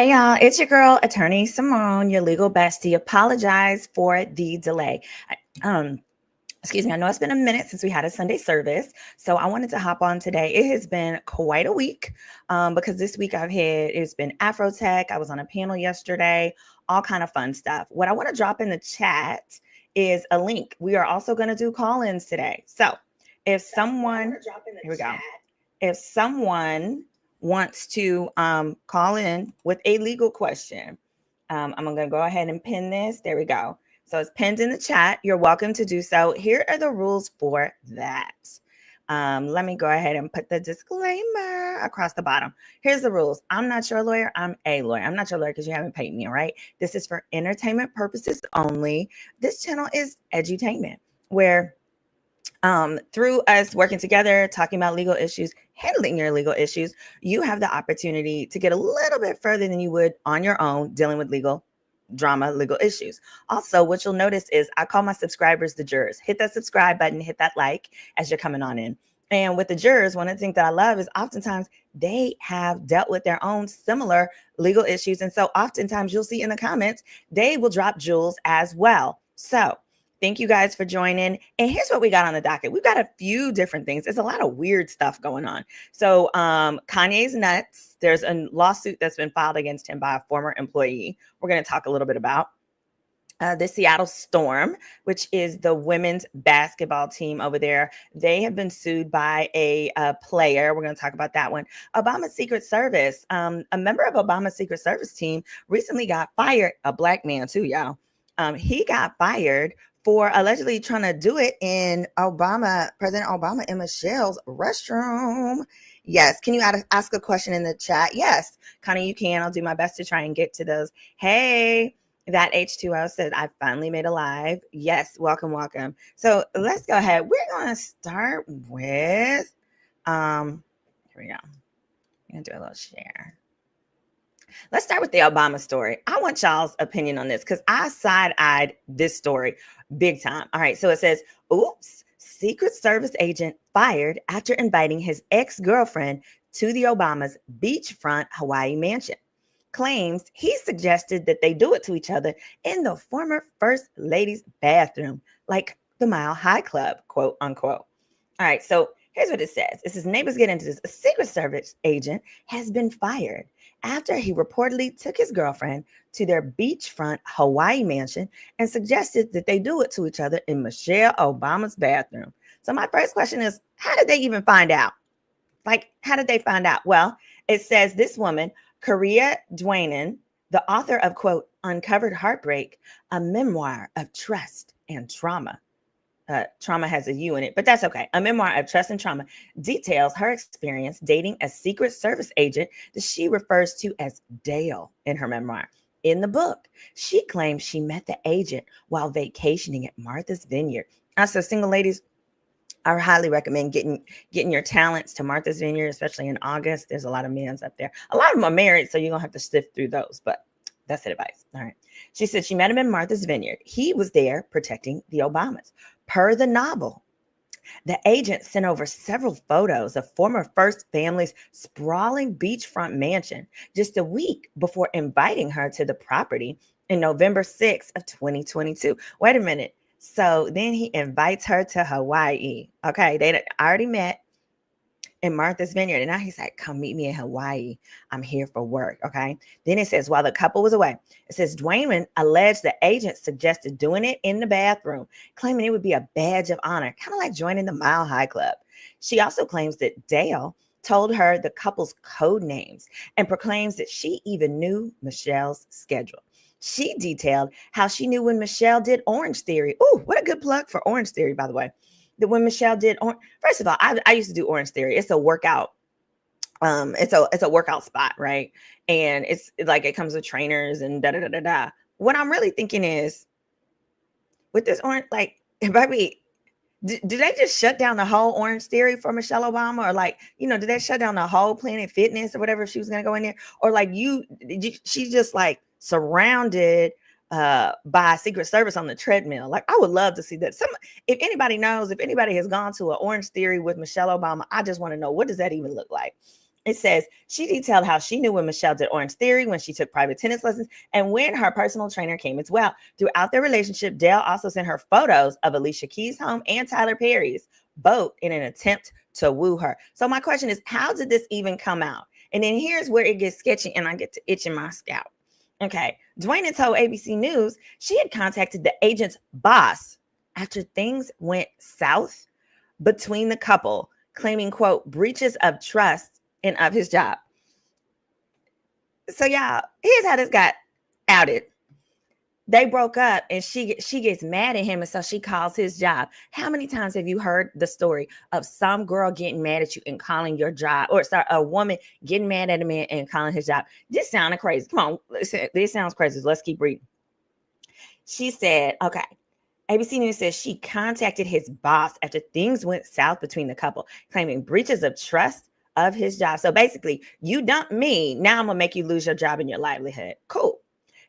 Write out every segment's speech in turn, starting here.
Hey y'all, it's your girl, Attorney Simone, your legal bestie. Apologize for the delay. Um, Excuse me, I know it's been a minute since we had a Sunday service, so I wanted to hop on today. It has been quite a week because this week it's been Afrotech. I was on a panel yesterday, all kind of fun stuff. What I want to drop in the chat is a link. We are also going to do call-ins today. So if someone, here we go. If someone wants to call in with a legal question, I'm going to go ahead and pin this. There we go. So it's pinned in the chat. You're welcome to do so. Here are the rules for that. Let me go ahead and put the disclaimer across the bottom. Here's the rules. I'm not your lawyer. I'm a lawyer. I'm not your lawyer because you haven't paid me, all right? This is for entertainment purposes only. This channel is edutainment, where through us working together, talking about legal issues, handling your legal issues, you have the opportunity to get a little bit further than you would on your own dealing with legal drama, legal issues. Also, what you'll notice is I call my subscribers the jurors. Hit that subscribe button, hit that like as you're coming on in. And with the jurors, one of the things that I love is oftentimes they have dealt with their own similar legal issues. And so oftentimes you'll see in the comments, they will drop jewels as well. So thank you guys for joining. And here's what we got on the docket. We've got a few different things. There's a lot of weird stuff going on. So Kanye's nuts. There's a lawsuit that's been filed against him by a former employee. We're going to talk a little bit about the Seattle Storm, which is the women's basketball team over there. They have been sued by a player. We're going to talk about that one. Obama's Secret Service. A member of Obama's Secret Service team recently got fired. A black man too, y'all. He got fired for allegedly trying to do it in President Obama and Michelle's restroom. Yes. Can you ask a question in the chat? Yes, Connie, you can. I'll do my best to try and get to those. Hey, that H2O said, I finally made a live. Yes. Welcome. So let's go ahead. We're going to start with, here we go. I'm going to do a little share. Let's start with the Obama story. I want y'all's opinion on this because I side-eyed this story big time. All right, so it says, oops, Secret Service agent fired after inviting his ex-girlfriend to the Obama's beachfront Hawaii mansion. Claims he suggested that they do it to each other in the former First Lady's bathroom, like the Mile High Club, quote unquote. All right, so here's what it says. It says, neighbors get into this. A Secret Service agent has been fired after he reportedly took his girlfriend to their beachfront Hawaii mansion and suggested that they do it to each other in Michelle Obama's bathroom. So my first question is, how did they even find out? Like, how did they find out? Well, it says this woman, Korea Dwainen, the author of, quote, Uncovered Heartbreak, a memoir of trust and trauma. Trauma has a U in it, but that's okay. A memoir of trust and trauma details her experience dating a Secret Service agent that she refers to as Dale in her memoir. In the book, she claims she met the agent while vacationing at Martha's Vineyard. Also, single ladies, I highly recommend getting your talents to Martha's Vineyard, especially in August. There's a lot of men's up there. A lot of them are married, so you're going to have to sift through those, but that's the advice. All right. She said she met him in Martha's Vineyard. He was there protecting the Obamas. Per the novel, the agent sent over several photos of former First Family's sprawling beachfront mansion just a week before inviting her to the property in November 6th of 2022. Wait a minute. So then he invites her to Hawaii. Okay, they already met in Martha's Vineyard. And now he's like, come meet me in Hawaii. I'm here for work. Okay. Then it says, while the couple was away, it says Dwayne alleged the agent suggested doing it in the bathroom, claiming it would be a badge of honor, kind of like joining the Mile High Club. She also claims that Dale told her the couple's code names and proclaims that she even knew Michelle's schedule. She detailed how she knew when Michelle did Orange Theory. Oh, what a good plug for Orange Theory, by the way. That when Michelle did, first of all, I used to do Orange Theory. It's a workout. It's a workout spot, right? And it's like it comes with trainers and da da da da da. What I'm really thinking is, with this Orange, like, baby, do they just shut down the whole Orange Theory for Michelle Obama, or like, did they shut down the whole Planet Fitness or whatever if she was gonna go in there, or like she's just like surrounded by Secret Service on the treadmill. Like, I would love to see that. If anybody knows, if anybody has gone to an Orange Theory with Michelle Obama, I just want to know, what does that even look like? It says she detailed how she knew when Michelle did Orange Theory, when she took private tennis lessons, and when her personal trainer came as well. Throughout their relationship, Dale also sent her photos of Alicia Keys' home and Tyler Perry's boat in an attempt to woo her. So my question is, how did this even come out? And then here's where it gets sketchy and I get to itching my scalp. Okay, Dwayne told ABC News she had contacted the agent's boss after things went south between the couple, claiming, quote, breaches of trust and of his job. So y'all, here's how this got outed. They broke up and she gets mad at him, and so she calls his job. How many times have you heard the story of some girl getting mad at you and calling your job, or sorry, a woman getting mad at a man and calling his job? This sounded crazy. Come on, listen, this sounds crazy. Let's keep reading. She said, okay, ABC News says she contacted his boss after things went south between the couple, claiming breaches of trust of his job. So basically, you dumped me. Now I'm going to make you lose your job and your livelihood. Cool.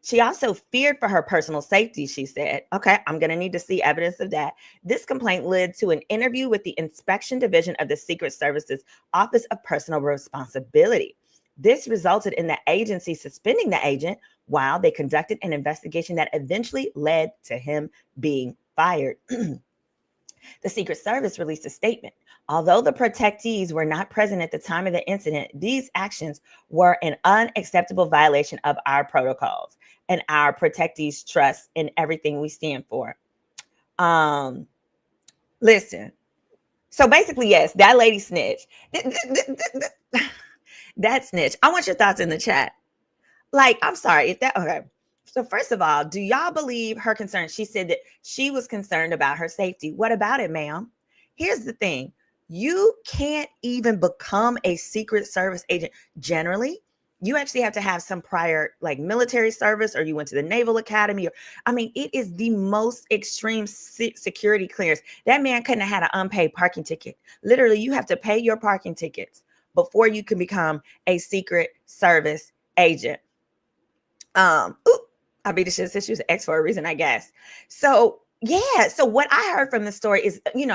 She also feared for her personal safety, she said. Okay, I'm going to need to see evidence of that. This complaint led to an interview with the Inspection Division of the Secret Service's Office of Personal Responsibility. This resulted in the agency suspending the agent while they conducted an investigation that eventually led to him being fired. The Secret Service released a statement. Although the protectees were not present at the time of the incident, these actions were an unacceptable violation of our protocols and our protectees' trust in everything we stand for. Listen. So basically, yes, that lady snitched. That snitch. I want your thoughts in the chat. Like, I'm sorry if that, okay. So first of all, do y'all believe her concern? She said that she was concerned about her safety. What about it, ma'am? Here's the thing. You can't even become a Secret Service agent. Generally, you actually have to have some prior like military service, or you went to the Naval Academy. Or, I mean, it is the most extreme security clearance. That man couldn't have had an unpaid parking ticket. Literally, you have to pay your parking tickets before you can become a Secret Service agent. I beat the shit since she was an ex for a reason, I guess. So yeah. So what I heard from the story is, you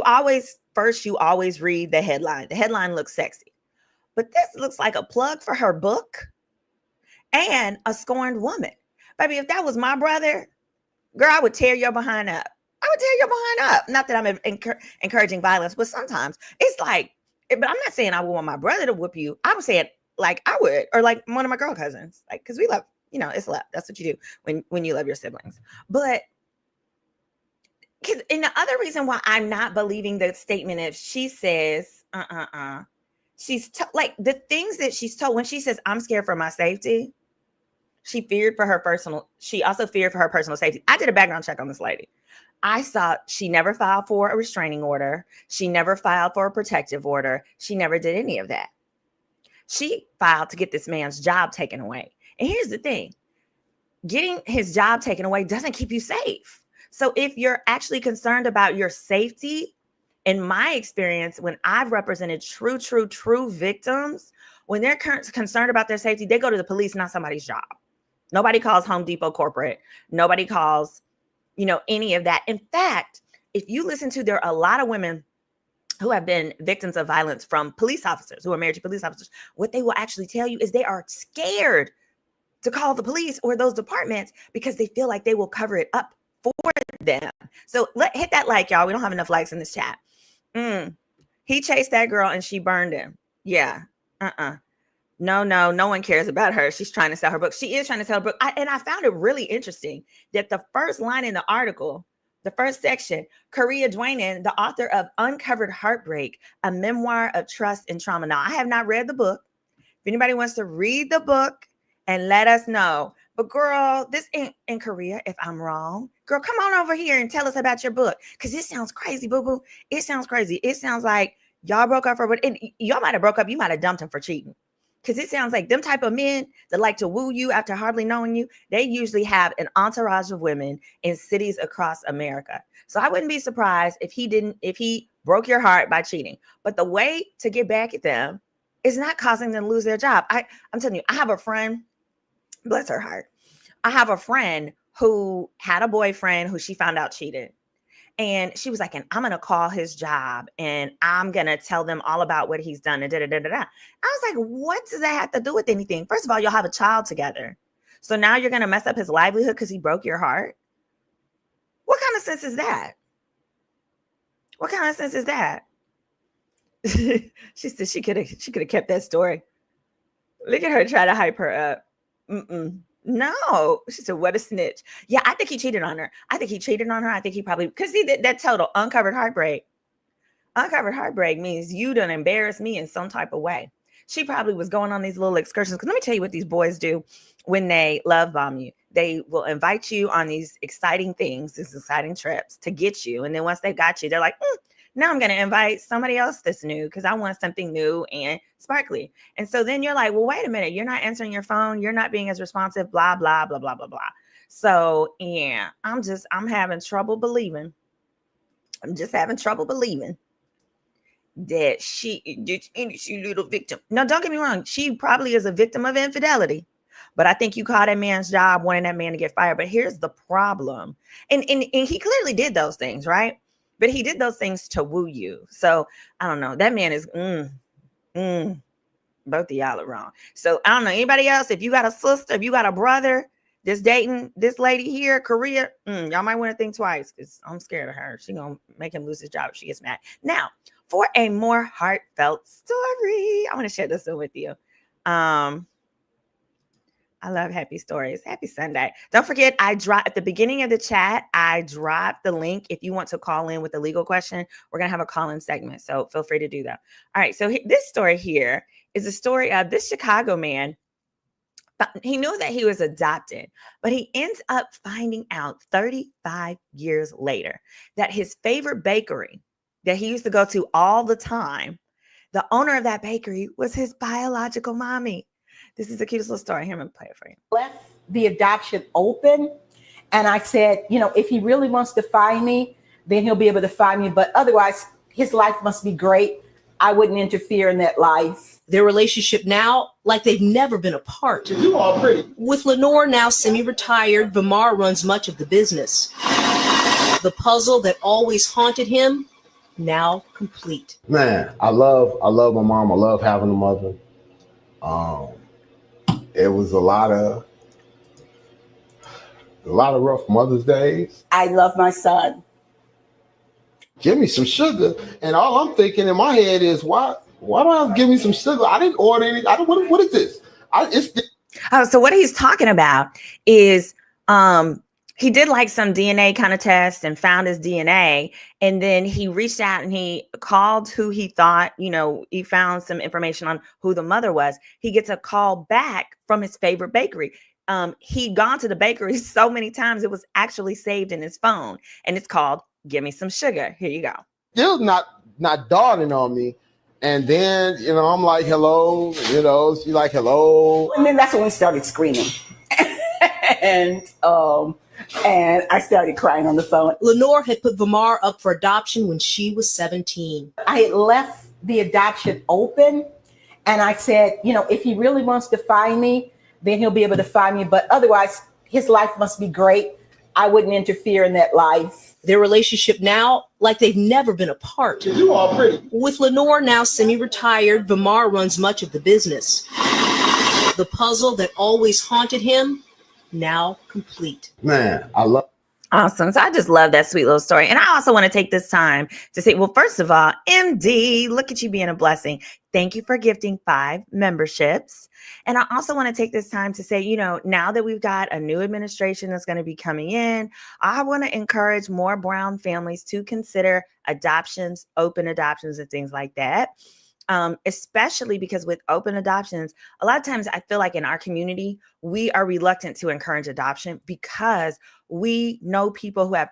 always read the headline. The headline looks sexy, but this looks like a plug for her book and a scorned woman. Baby, if that was my brother, girl, I would tear your behind up. Not that I'm encouraging violence, but sometimes it's like, but I'm not saying I would want my brother to whoop you. I'm saying like I would, or like one of my girl cousins, like, because we love, it's love. That's what you do when you love your siblings. But and the other reason why I'm not believing the statement, if she says, she's like the things that she's told when she says, I'm scared for my safety. She also feared for her personal safety. I did a background check on this lady. I saw she never filed for a restraining order. She never filed for a protective order. She never did any of that. She filed to get this man's job taken away. And here's the thing. Getting his job taken away doesn't keep you safe. So if you're actually concerned about your safety, in my experience, when I've represented true victims, when they're concerned about their safety, they go to the police, not somebody's job. Nobody calls Home Depot corporate. Nobody calls, any of that. In fact, if you listen to, there are a lot of women who have been victims of violence from police officers, who are married to police officers. What they will actually tell you is they are scared to call the police or those departments because they feel like they will cover it up for them. So hit that like, y'all. We don't have enough likes in this chat. He chased that girl and she burned him. Yeah. No one cares about her. She's trying to sell her book. She is trying to sell her book. And I found it really interesting that the first line in the article, the first section, Korea Dwayne, the author of Uncovered Heartbreak, a memoir of trust and trauma. Now, I have not read the book. If anybody wants to read the book and let us know. But girl, this in Korea, if I'm wrong, girl, come on over here and tell us about your book. Because it sounds crazy, boo-boo. It sounds crazy. It sounds like y'all broke up y'all might have broke up. You might have dumped him for cheating. Because it sounds like them type of men that like to woo you after hardly knowing you, they usually have an entourage of women in cities across America. So I wouldn't be surprised if he broke your heart by cheating. But the way to get back at them is not causing them to lose their job. I'm telling you, I have a friend, bless her heart. I have a friend who had a boyfriend who she found out cheated. And she was like, and I'm going to call his job and I'm going to tell them all about what he's done. And da, da, da, da, da. I was like, what does that have to do with anything? First of all, you'll have a child together. So now you're going to mess up his livelihood because he broke your heart. What kind of sense is that? What kind of sense is that? She said she could have kept that story. Look at her try to hype her up. No. She said, what a snitch. Yeah, I think he cheated on her. I think he probably, because he did that total uncovered heartbreak. Uncovered heartbreak means you done embarrassed me in some type of way. She probably was going on these little excursions. Because let me tell you what these boys do when they love bomb you. They will invite you on these exciting things, these exciting trips to get you. And then once they got you, they're like, now I'm going to invite somebody else that's new because I want something new and sparkly. And so then you're like, well, wait a minute. You're not answering your phone. You're not being as responsive, blah, blah, blah, blah, blah, blah. So yeah, I'm having trouble believing. I'm just having trouble believing that she little victim. No, don't get me wrong. She probably is a victim of infidelity. But I think you call that man's job wanting that man to get fired. But here's the problem. And he clearly did those things, right? But he did those things to woo you. So I don't know. That man is both of y'all are wrong. So I don't know. Anybody else? If you got a sister, if you got a brother that's dating this lady here, Korea, y'all might want to think twice because I'm scared of her. She's going to make him lose his job if she gets mad. Now, for a more heartfelt story, I want to share this one with you. I love happy stories. Happy Sunday. Don't forget, I dropped at the beginning of the chat, I dropped the link. If you want to call in with a legal question, we're going to have a call-in segment. So feel free to do that. All right. So this story here is a story of this Chicago man. He knew that he was adopted, but he ends up finding out 35 years later that his favorite bakery that he used to go to all the time, the owner of that bakery was his biological mommy. This is the cutest little story. Here, I'm going to play it for you. Left the adoption open. And I said, if he really wants to find me, then he'll be able to find me. But otherwise, his life must be great. I wouldn't interfere in that life. Their relationship now, like they've never been apart. You all pretty. With Lenore now semi-retired, Vamar runs much of the business. The puzzle that always haunted him, now complete. Man, I love my mom. I love having a mother. It was a lot of rough Mother's Days. I love my son. Give me some sugar, and all I'm thinking in my head is, why do I give me some sugar? I didn't order any. I don't. What is this? So what he's talking about is he did like some DNA kind of test and found his DNA. And then he reached out and he called who he thought, he found some information on who the mother was. He gets a call back from his favorite bakery. He'd gone to the bakery so many times, it was actually saved in his phone. And it's called Give Me Some Sugar. Here you go. Still not dawning on me. And then, I'm like, hello, she's like, hello. And then that's when we started screaming. And I started crying on the phone. Lenore had put Vamar up for adoption when she was 17. I had left the adoption open. And I said, if he really wants to find me, then he'll be able to find me. But otherwise, his life must be great. I wouldn't interfere in that life. Their relationship now, like they've never been apart. You all pretty. With Lenore now semi-retired, Vamar runs much of the business. The puzzle that always haunted him, now complete. Man, I love. Awesome. So I just love that sweet little story. And I also want to take this time to say, well, first of all, MD, look at you being a blessing. Thank you for gifting 5 memberships. And I also want to take this time to say, now that we've got a new administration that's going to be coming in, I want to encourage more brown families to consider adoptions, open adoptions, and things like that. Especially because with open adoptions, a lot of times I feel like in our community, we are reluctant to encourage adoption because we know people who have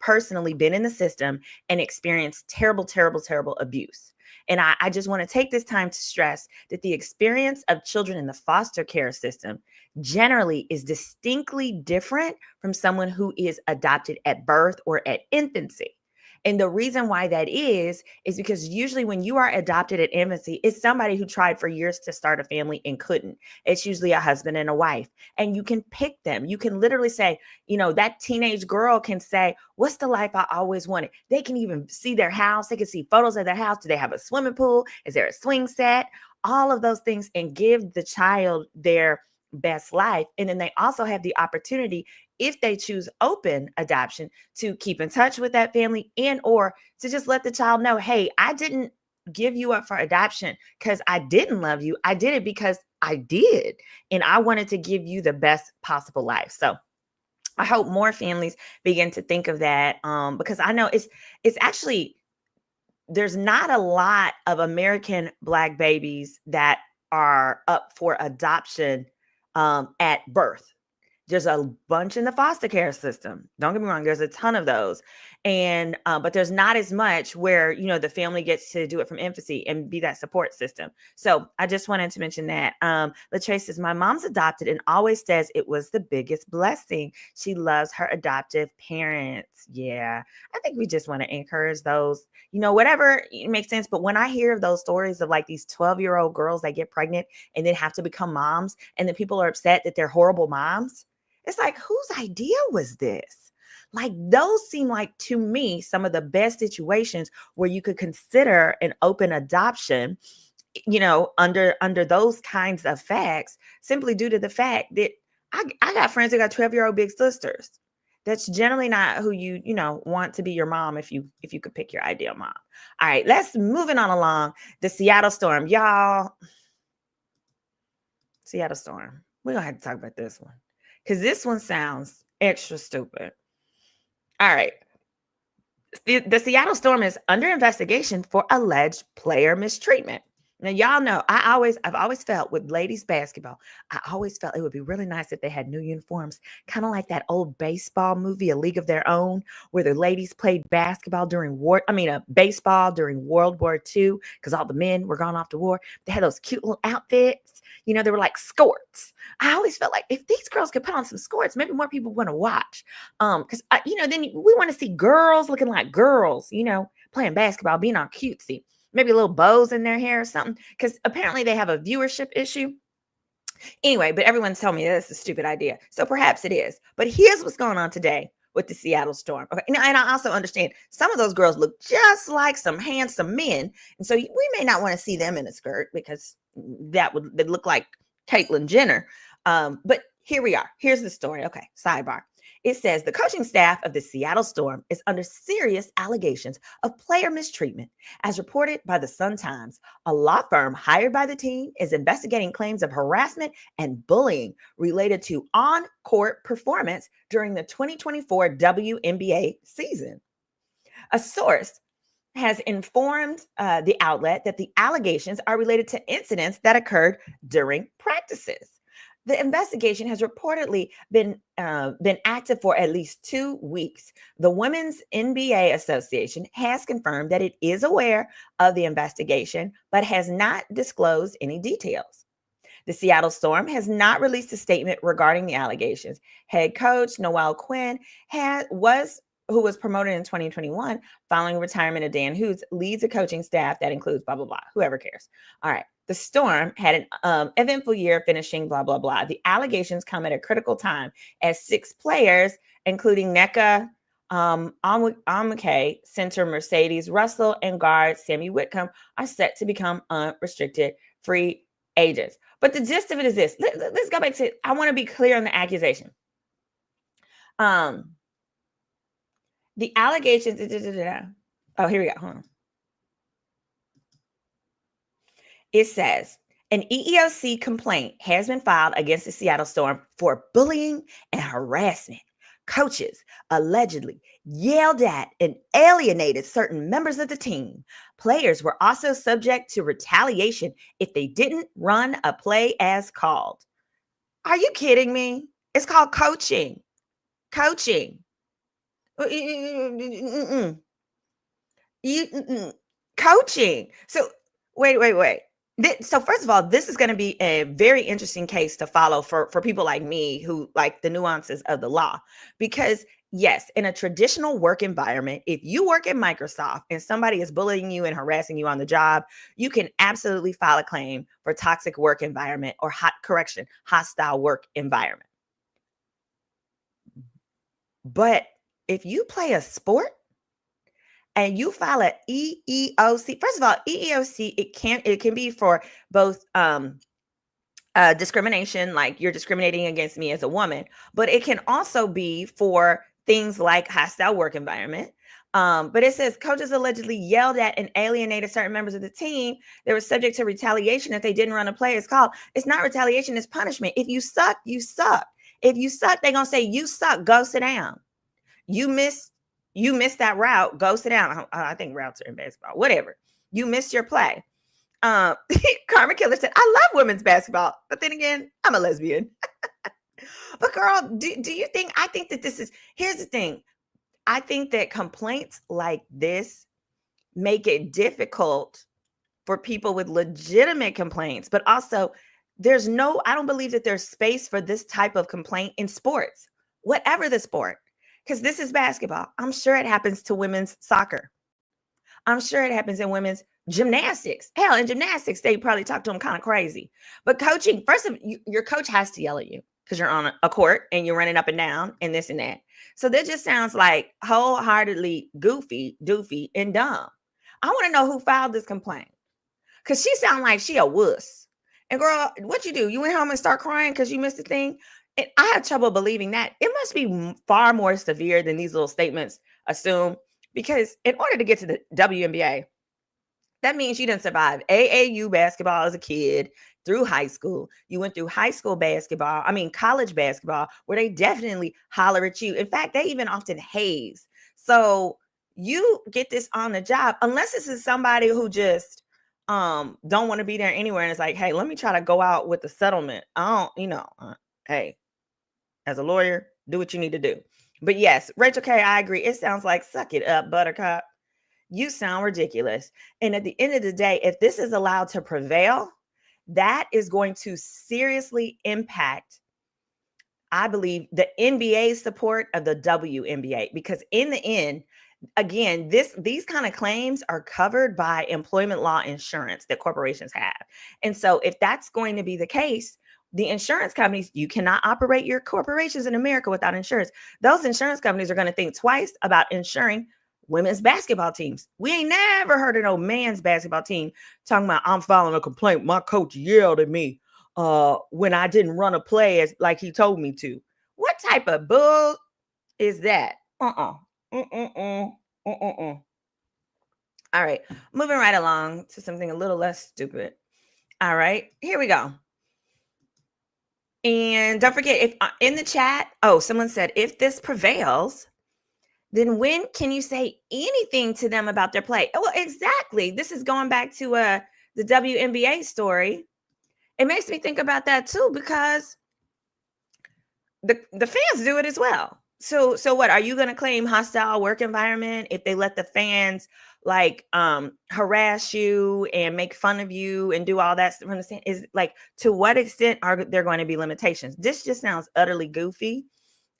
personally been in the system and experienced terrible, terrible, terrible abuse. And I just want to take this time to stress that the experience of children in the foster care system generally is distinctly different from someone who is adopted at birth or at infancy. And the reason why that is because usually when you are adopted at infancy, it's somebody who tried for years to start a family and couldn't. It's usually a husband and a wife. And you can pick them. You can literally say, that teenage girl can say, what's the life I always wanted? They can even see their house. They can see photos of their house. Do they have a swimming pool? Is there a swing set? All of those things, and give the child their best life. And then they also have the opportunity, if they choose open adoption, to keep in touch with that family and or to just let the child know, hey, I didn't give you up for adoption because I didn't love you. I did it because I did. And I wanted to give you the best possible life. So I hope more families begin to think of that, because I know it's actually, there's not a lot of American Black babies that are up for adoption at birth. There's a bunch in the foster care system. Don't get me wrong. There's a ton of those. And, but there's not as much where, the family gets to do it from infancy and be that support system. So I just wanted to mention that. Latrace says, my mom's adopted and always says it was the biggest blessing. She loves her adoptive parents. Yeah. I think we just want to encourage those, whatever makes sense. But when I hear of those stories of like these 12-year-old girls that get pregnant and then have to become moms, and then people are upset that they're horrible moms, it's like, whose idea was this? Like, those seem like, to me, some of the best situations where you could consider an open adoption, under those kinds of facts, simply due to the fact that I got friends who got 12-year-old big sisters. That's generally not who you want to be your mom if you could pick your ideal mom. All right, let's moving on along. The Seattle storm, y'all. Seattle storm. We're gonna have to talk about this one, because this one sounds extra stupid. All right. The Seattle storm is under investigation for alleged player mistreatment. Now, y'all know, I've always felt with ladies basketball, I always felt it would be really nice if they had new uniforms, kind of like that old baseball movie, A League of Their Own, where the ladies played basketball baseball during World War II, because all the men were gone off to war. They had those cute little outfits, they were like skirts. I always felt like if these girls could put on some skirts, maybe more people want to watch. Because then we want to see girls looking like girls, playing basketball, being all cutesy. Maybe a little bows in their hair or something, because apparently they have a viewership issue. Anyway, but everyone's telling me that's a stupid idea. So perhaps it is. But here's what's going on today with the Seattle storm. Okay. And I also understand some of those girls look just like some handsome men. And so we may not want to see them in a skirt, because they'd look like Caitlyn Jenner. But here we are. Here's the story. Okay. Sidebar. It says the coaching staff of the Seattle Storm is under serious allegations of player mistreatment. As reported by the Sun-Times, a law firm hired by the team is investigating claims of harassment and bullying related to on-court performance during the 2024 WNBA season. A source has informed the outlet that the allegations are related to incidents that occurred during practices. The investigation has reportedly been active for at least 2 weeks. The Women's NBA Association has confirmed that it is aware of the investigation, but has not disclosed any details. The Seattle Storm has not released a statement regarding the allegations. Head coach Noel Quinn who was promoted in 2021 following retirement of Dan Hoots, leads a coaching staff that includes blah, blah, blah. Whoever cares. All right. The Storm had an eventful year, finishing blah, blah, blah. The allegations come at a critical time as 6 players, including Nneka Onwuka, center Mercedes Russell, and guard Sammy Whitcomb, are set to become unrestricted free agents. But the gist of it is this. Let's go back to it. I want to be clear on the accusation. The allegations. Oh, here we go. Hold on. It says an EEOC complaint has been filed against the Seattle Storm for bullying and harassment. Coaches allegedly yelled at and alienated certain members of the team. Players were also subject to retaliation if they didn't run a play as called. Are you kidding me? It's called coaching. Coaching. Coaching. So wait. So first of all, this is going to be a very interesting case to follow for people like me who like the nuances of the law. Because yes, in a traditional work environment, if you work at Microsoft and somebody is bullying you and harassing you on the job, you can absolutely file a claim for toxic work environment or hostile work environment. But if you play a sport and you file an EEOC, first of all, EEOC, it can be for both discrimination, like you're discriminating against me as a woman, but it can also be for things like hostile work environment. But it says coaches allegedly yelled at and alienated certain members of the team. They were subject to retaliation if they didn't run a play. It's not retaliation, it's punishment. If you suck, you suck. If you suck, they're gonna say you suck, go sit down. You missed that route, go sit down. I think routes are in basketball, whatever. You missed your play. Karma Killer said, I love women's basketball, but then again, I'm a lesbian. But girl, do you think, I think that here's the thing. I think that complaints like this make it difficult for people with legitimate complaints, but also I don't believe that there's space for this type of complaint in sports, whatever the sport, because this is basketball. I'm sure it happens to women's soccer. I'm sure it happens in women's gymnastics. Hell, in gymnastics, they probably talk to them kind of crazy. But coaching, first of all, your coach has to yell at you because you're on a court and you're running up and down and this and that. So that just sounds like wholeheartedly goofy, doofy, and dumb. I want to know who filed this complaint because she sounds like she a wuss. And girl, what you do? You went home and start crying because you missed a thing? And I have trouble believing that. It must be far more severe than these little statements assume. Because in order to get to the WNBA, that means you didn't survive AAU basketball as a kid through high school. You went through college basketball, where they definitely holler at you. In fact, they even often haze. So you get this on the job, unless this is somebody who just don't want to be there anywhere. And it's like, hey, let me try to go out with the settlement. Hey, as a lawyer, do what you need to do. But yes, Rachel K., I agree. It sounds like suck it up, buttercup. You sound ridiculous. And at the end of the day, if this is allowed to prevail, that is going to seriously impact, I believe, the NBA's support of the WNBA. Because in the end, again, these kind of claims are covered by employment law insurance that corporations have. And so if that's going to be the case, the insurance companies, you cannot operate your corporations in America without insurance. Those insurance companies are going to think twice about insuring women's basketball teams. We ain't never heard of no man's basketball team talking about, I'm filing a complaint. My coach yelled at me when I didn't run a play like he told me to. What type of bull is that? All right, moving right along to something a little less stupid. All right, here we go. And don't forget, if in the chat, someone said, if this prevails, then when can you say anything to them about their play? Well, exactly. This is going back to the WNBA story. It makes me think about that too, because the fans do it as well. So what, are you going to claim hostile work environment if they let the fans like harass you and make fun of you and do all that from the stand? Is like, to what extent are there going to be limitations? This just sounds utterly goofy.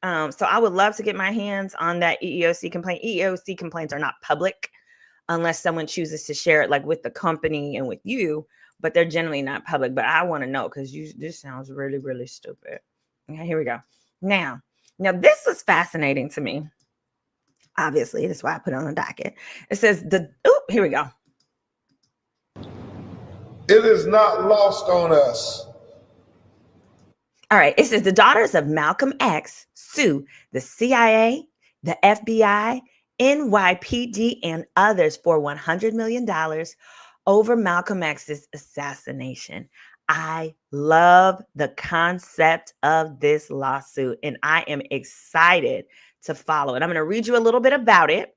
So I would love to get my hands on that EEOC complaint. EEOC complaints are not public unless someone chooses to share it like with the company and with you, but they're generally not public. But I want to know, because this sounds really, really stupid. Okay, here we go. Now this was fascinating to me. Obviously, that's why I put it on the docket. It says here we go. It is not lost on us. All right. It says the daughters of Malcolm X sue the CIA, the FBI, NYPD, and others for $100 million over Malcolm X's assassination. I love the concept of this lawsuit, and I am excited to follow it. I'm going to read you a little bit about it.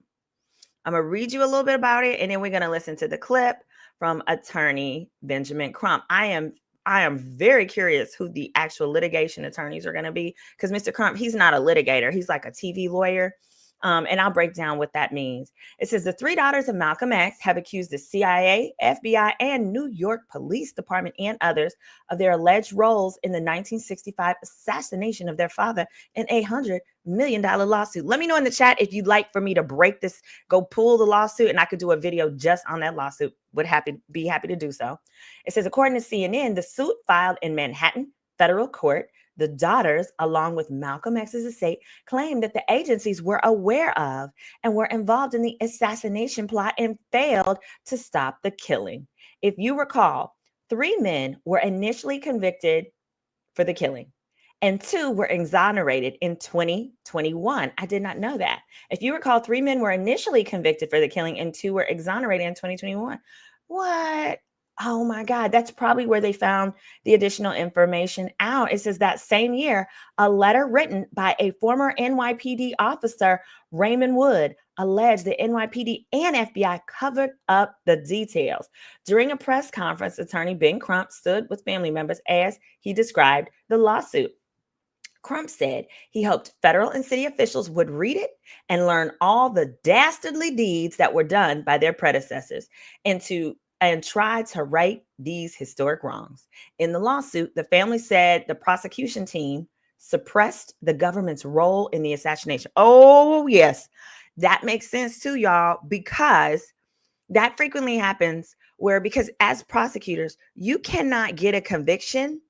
And then we're going to listen to the clip from attorney Benjamin Crump. I am very curious who the actual litigation attorneys are going to be, because Mr. Crump, he's not a litigator. He's like a TV lawyer. And I'll break down what that means. It says the three daughters of Malcolm X have accused the CIA, FBI, and New York Police Department and others of their alleged roles in the 1965 assassination of their father in a $100 million lawsuit. Let me know in the chat if you'd like for me to break this, go pull the lawsuit, and I could do a video just on that lawsuit. Would be happy to do so. It says, according to CNN, the suit filed in Manhattan federal court, the daughters, along with Malcolm X's estate, claimed that the agencies were aware of and were involved in the assassination plot and failed to stop the killing. If you recall, 3 men were initially convicted for the killing, and 2 were exonerated in 2021. I did not know that. If you recall, 3 men were initially convicted for the killing and 2 were exonerated in 2021. What? Oh my God, that's probably where they found the additional information out. It says that same year, a letter written by a former NYPD officer, Raymond Wood, alleged the NYPD and FBI covered up the details. During a press conference, attorney Ben Crump stood with family members as he described the lawsuit. Crump said he hoped federal and city officials would read it and learn all the dastardly deeds that were done by their predecessors and try to right these historic wrongs. In the lawsuit, the family said the prosecution team suppressed the government's role in the assassination. Oh, yes. That makes sense too, y'all, because that frequently happens because as prosecutors, you cannot get a conviction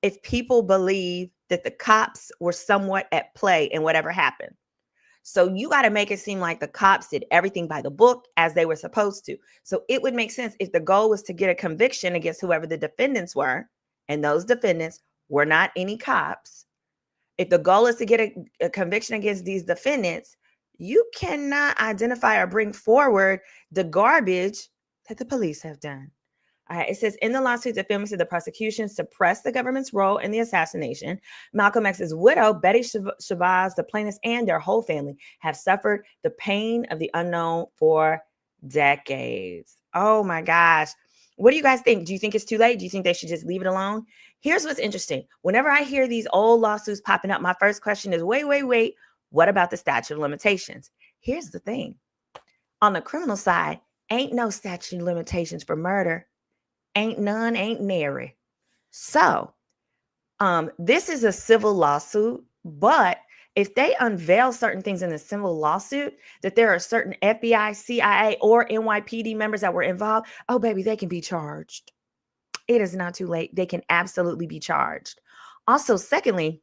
if people believe that the cops were somewhat at play in whatever happened. So you got to make it seem like the cops did everything by the book as they were supposed to. So it would make sense if the goal was to get a conviction against whoever the defendants were, and those defendants were not any cops. If the goal is to get a conviction against these defendants, you cannot identify or bring forward the garbage that the police have done. All right, it says in the lawsuit, the family said the prosecution suppressed the government's role in the assassination. Malcolm X's widow, Betty Shabazz, the plaintiffs, and their whole family have suffered the pain of the unknown for decades. Oh my gosh. What do you guys think? Do you think it's too late? Do you think they should just leave it alone? Here's what's interesting. Whenever I hear these old lawsuits popping up, my first question is, wait. What about the statute of limitations? Here's the thing. On the criminal side, ain't no statute of limitations for murder. Ain't none, ain't nary. So this is a civil lawsuit, but if they unveil certain things in the civil lawsuit, that there are certain FBI, CIA, or NYPD members that were involved, oh, baby, they can be charged. It is not too late. They can absolutely be charged. Also, secondly,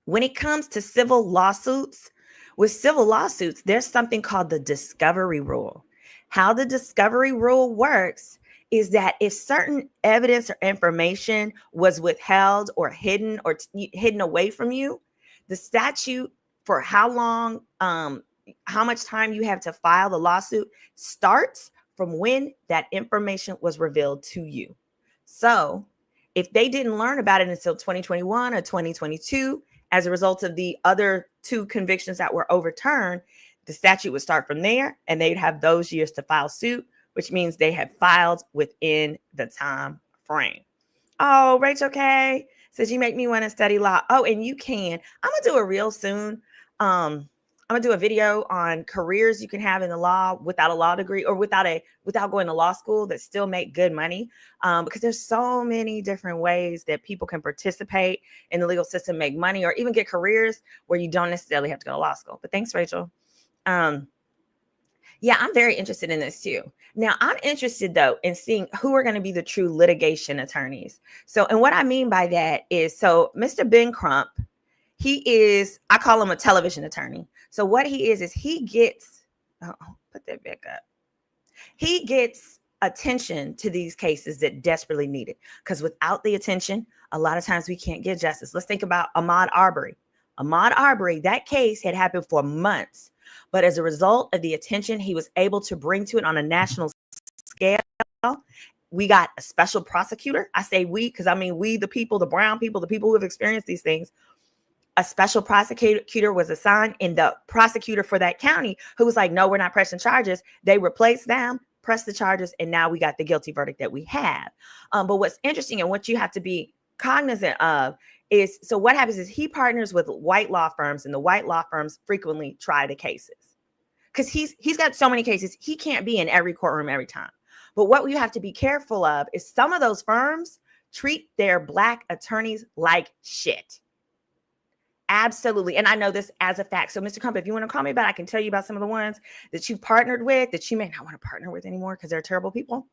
when it comes to civil lawsuits, with civil lawsuits, there's something called the discovery rule. How the discovery rule works is that if certain evidence or information was withheld or hidden away from you, the statute for how long, how much time you have to file the lawsuit starts from when that information was revealed to you. So if they didn't learn about it until 2021 or 2022, as a result of the other 2 convictions that were overturned, the statute would start from there and they'd have those years to file suit, which means they have filed within the time frame. Oh, Rachel K says you make me want to study law. Oh, and you can. I'm going to do a reel soon. I'm going to do a video on careers you can have in the law without a law degree or without going to law school that still make good money. Because there's so many different ways that people can participate in the legal system, make money, or even get careers where you don't necessarily have to go to law school. But thanks, Rachel. Yeah, I'm very interested in this too. Now, I'm interested, though, in seeing who are going to be the true litigation attorneys. So, and what I mean by that is, so Mr. Ben Crump, I call him a television attorney. So what he is he gets, put that back up. He gets attention to these cases that desperately need it. Because without the attention, a lot of times we can't get justice. Let's think about Ahmaud Arbery. Ahmaud Arbery, that case had happened for months. But as a result of the attention he was able to bring to it on a national scale, we got a special prosecutor. I say we, because I mean we, the people, the brown people, the people who have experienced these things. A special prosecutor was assigned, and the prosecutor for that county who was like, no, we're not pressing charges. They replaced them, pressed the charges, and now we got the guilty verdict that we have. But what's interesting and what you have to be cognizant of is, so what happens is he partners with white law firms, and the white law firms frequently try the cases because he's got so many cases. He can't be in every courtroom every time. But what you have to be careful of is some of those firms treat their Black attorneys like shit. Absolutely. And I know this as a fact. So Mr. Crump, if you want to call me about, I can tell you about some of the ones that you partnered with that you may not want to partner with anymore because they're terrible people.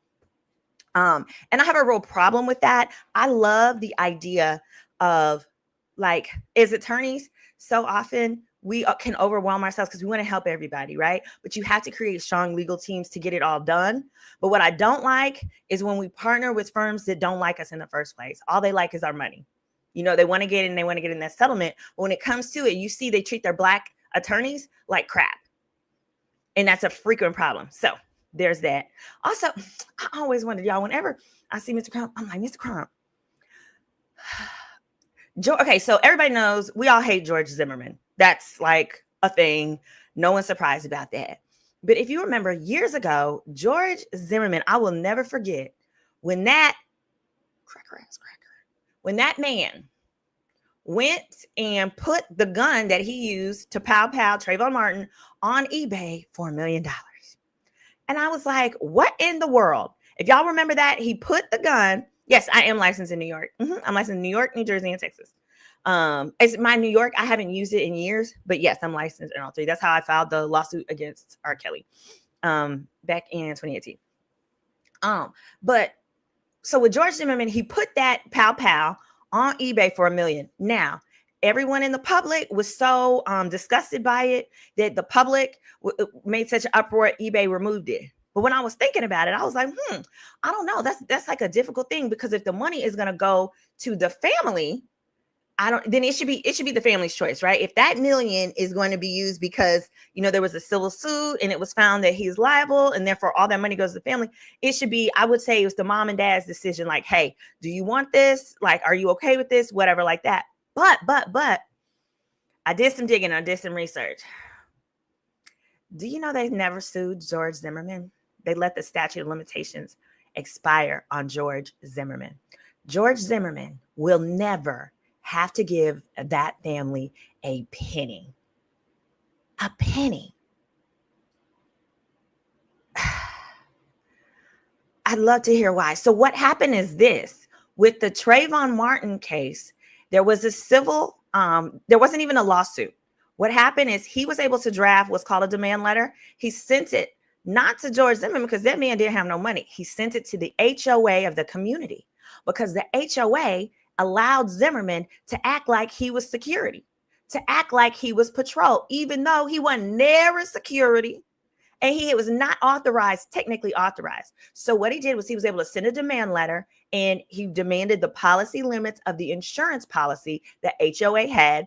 And I have a real problem with that. I love the idea of, like, as attorneys, so often we can overwhelm ourselves because we want to help everybody, right? But you have to create strong legal teams to get it all done. But what I don't like is when we partner with firms that don't like us in the first place. All they like is our money. You know, they want to get in, they want to get in that settlement. But when it comes to it, you see they treat their Black attorneys like crap. And that's a frequent problem. So there's that. Also, I always wondered, y'all, whenever I see Mr. Crump, I'm like, Mr. Crump. Okay, so everybody knows we all hate George Zimmerman. That's like a thing. No one's surprised about that. But if you remember years ago, George Zimmerman, I will never forget when that man went and put the gun that he used to pow Trayvon Martin on eBay for $1 million. And I was like, what in the world? If y'all remember that, he put the gun. Yes, I am licensed in New York. I'm licensed in New York, New Jersey, and Texas. It's my New York. I haven't used it in years, but yes, I'm licensed in all three. That's how I filed the lawsuit against R. Kelly back in 2018. But so with George Zimmerman, he put that pow on eBay for $1 million. Now, everyone in the public was so disgusted by it that the public made such an uproar, eBay removed it. But when I was thinking about it, I was like, I don't know. That's like a difficult thing, because if the money is going to go to the family, then it should be the family's choice, right? If that $1 million is going to be used because, you know, there was a civil suit and it was found that he's liable and therefore all that money goes to the family, it should be, I would say it was the mom and dad's decision. Like, hey, do you want this? Like, are you okay with this? Whatever, like that. But I did some digging. I did some research. Do you know they've never sued George Zimmerman? They let the statute of limitations expire on George Zimmerman. George Zimmerman will never have to give that family a penny. A penny. I'd love to hear why. So what happened is this. With the Trayvon Martin case, there was a civil, there wasn't even a lawsuit. What happened is he was able to draft what's called a demand letter. He sent it not to George Zimmerman because that man didn't have no money. He sent it to the HOA of the community because the HOA allowed Zimmerman to act like he was security, to act like he was patrol, even though he wasn't near security and he was not technically authorized. So what he did was he was able to send a demand letter and he demanded the policy limits of the insurance policy that HOA had.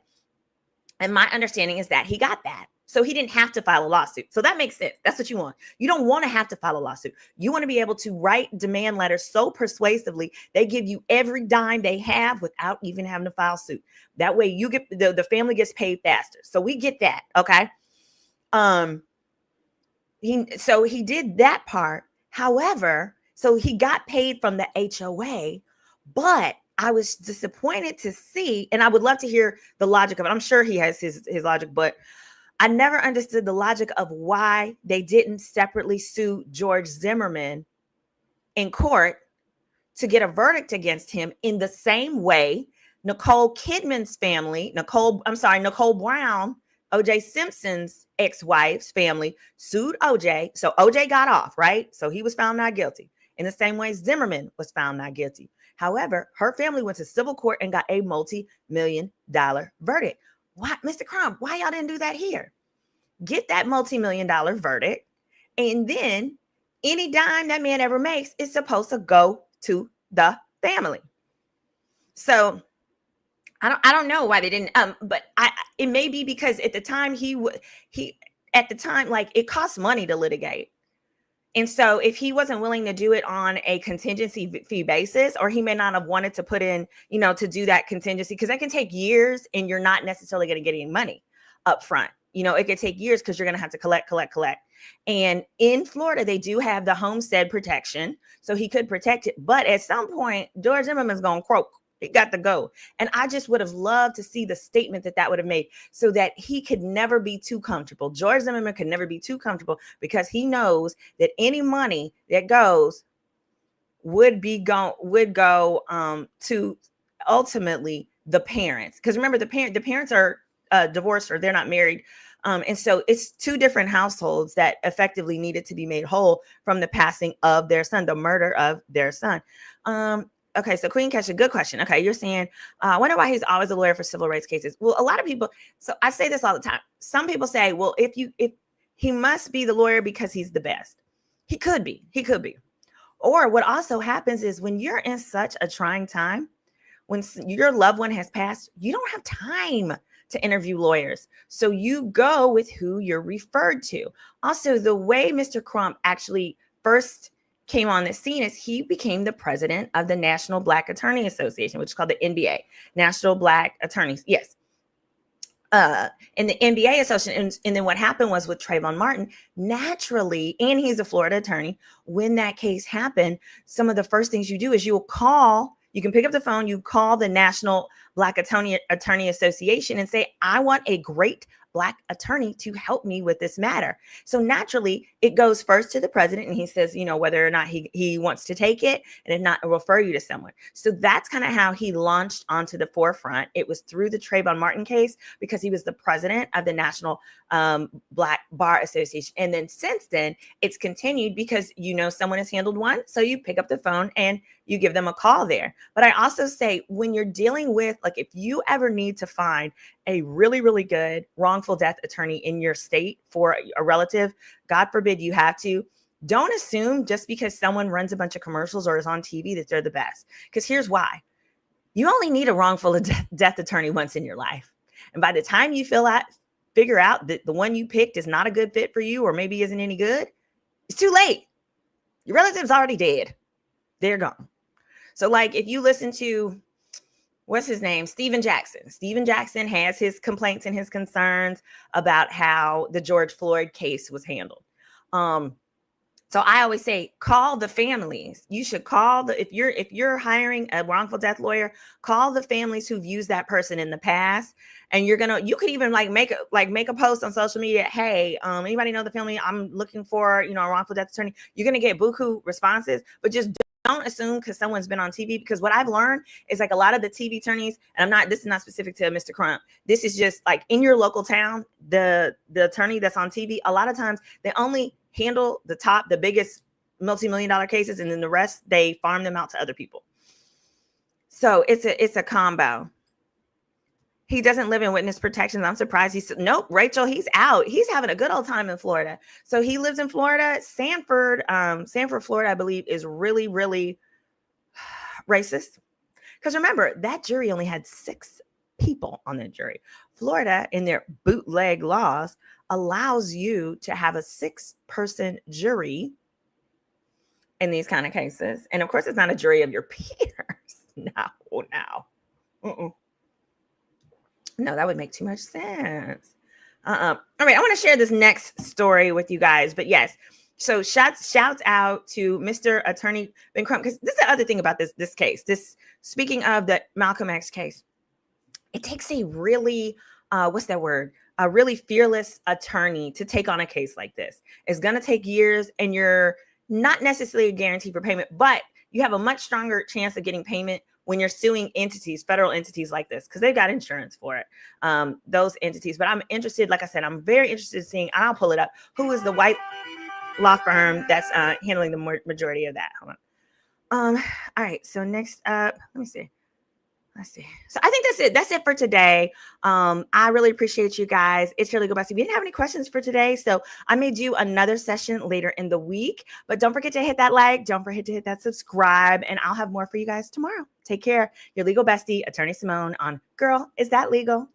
And my understanding is that he got that. So he didn't have to file a lawsuit. So that makes sense. That's what you want. You don't want to have to file a lawsuit. You want to be able to write demand letters so persuasively, they give you every dime they have without even having to file suit. That way you get the family gets paid faster. So we get that. Okay. He did that part. However, so he got paid from the HOA, but I was disappointed to see, and I would love to hear the logic of it. I'm sure he has his logic, but I never understood the logic of why they didn't separately sue George Zimmerman in court to get a verdict against him in the same way Nicole Kidman's family, Nicole Brown, OJ Simpson's ex-wife's family sued OJ. So OJ got off, right? So he was found not guilty. In the same way Zimmerman was found not guilty. However, her family went to civil court and got a multi-million-dollar verdict. Why, Mr. Crump, why y'all didn't do that here? Get that multi-million-dollar verdict, and then any dime that man ever makes is supposed to go to the family. So I don't know why they didn't. But it may be because at the time like it costs money to litigate. And so if he wasn't willing to do it on a contingency fee basis, or he may not have wanted to put in, to do that contingency, because that can take years and you're not necessarily going to get any money up front. It could take years because you're going to have to collect. And in Florida, they do have the homestead protection. So he could protect it. But at some point, George Zimmerman's going to croak He got to go. And I just would have loved to see the statement that would have made so that he could never be too comfortable. George Zimmerman could never be too comfortable because he knows that any money that goes would go to ultimately the parents. Because remember, the parents are divorced or they're not married. And so it's two different households that effectively needed to be made whole from the passing of their son, the murder of their son. Okay, so Queen Kesha, good question. Okay, you're saying, I wonder why he's always a lawyer for civil rights cases. Well, a lot of people, so I say this all the time. Some people say, well, if he must be the lawyer because he's the best. He could be. Or what also happens is when you're in such a trying time, when your loved one has passed, you don't have time to interview lawyers. So you go with who you're referred to. Also, the way Mr. Crump actually first came on the scene is he became the president of the National Black Attorney Association, which is called the NBA, National Black Attorneys. Yes. In the NBA association. And then what happened was with Trayvon Martin, naturally, and he's a Florida attorney, when that case happened, some of the first things you do is you can pick up the phone, you call the National Black Attorney Association and say, I want a great Black attorney to help me with this matter. So naturally, it goes first to the president and he says, whether or not he wants to take it, and if not, refer you to someone. So that's kind of how he launched onto the forefront. It was through the Trayvon Martin case because he was the president of the National Black Bar Association. And then since then, it's continued because someone has handled one. So you pick up the phone and you give them a call there. But I also say when you're dealing with, like, if you ever need to find a really, really good wrongful death attorney in your state for a relative, God forbid you have to, don't assume just because someone runs a bunch of commercials or is on TV that they're the best. Because here's why. You only need a wrongful death attorney once in your life. And by the time you figure out that the one you picked is not a good fit for you or maybe isn't any good, it's too late. Your relative's already dead. They're gone. So like if you listen to, what's his name? Steven Jackson. Steven Jackson has his complaints and his concerns about how the George Floyd case was handled. So I always say, call the families. You should call if you're hiring a wrongful death lawyer, call the families who've used that person in the past. And you could even make a post on social media. Hey, anybody know the family? I'm looking for, a wrongful death attorney. You're going to get buku responses, but just don't assume because someone's been on TV, because what I've learned is like a lot of the TV attorneys, and this is not specific to Mr. Crump. This is just like in your local town, the attorney that's on TV, a lot of times they only handle the biggest multi-million-dollar cases, and then the rest, they farm them out to other people. So it's a combo. He doesn't live in witness protection. I'm surprised. Nope, Rachel, he's out. He's having a good old time in Florida. So he lives in Florida. Sanford, Florida, I believe, is really, really racist. Because remember, that jury only had 6 people on the jury. Florida, in their bootleg laws, allows you to have a 6-person jury in these kind of cases. And of course, it's not a jury of your peers. No, that would make too much sense. All right, I want to share this next story with you guys. But yes, so shouts out to Mr. Attorney Ben Crump, because this is the other thing about this case. Speaking of the Malcolm X case, it takes a really, a really fearless attorney to take on a case like this. It's going to take years, and you're not necessarily guaranteed for payment, but you have a much stronger chance of getting payment when you're suing entities, federal entities like this, because they've got insurance for it, those entities. But I'm interested, like I said, I'm very interested in seeing, I'll pull it up, who is the white law firm that's handling the majority of that. Hold on. All right, so next up, let's see. So I think that's it for today. I really appreciate you guys. It's your legal bestie. We didn't have any questions for today, so I may do another session later in the week. But don't forget to hit that like. Don't forget to hit that subscribe, and I'll have more for you guys tomorrow. Take care. Your legal bestie, Attorney Simone, on Girl, Is That Legal?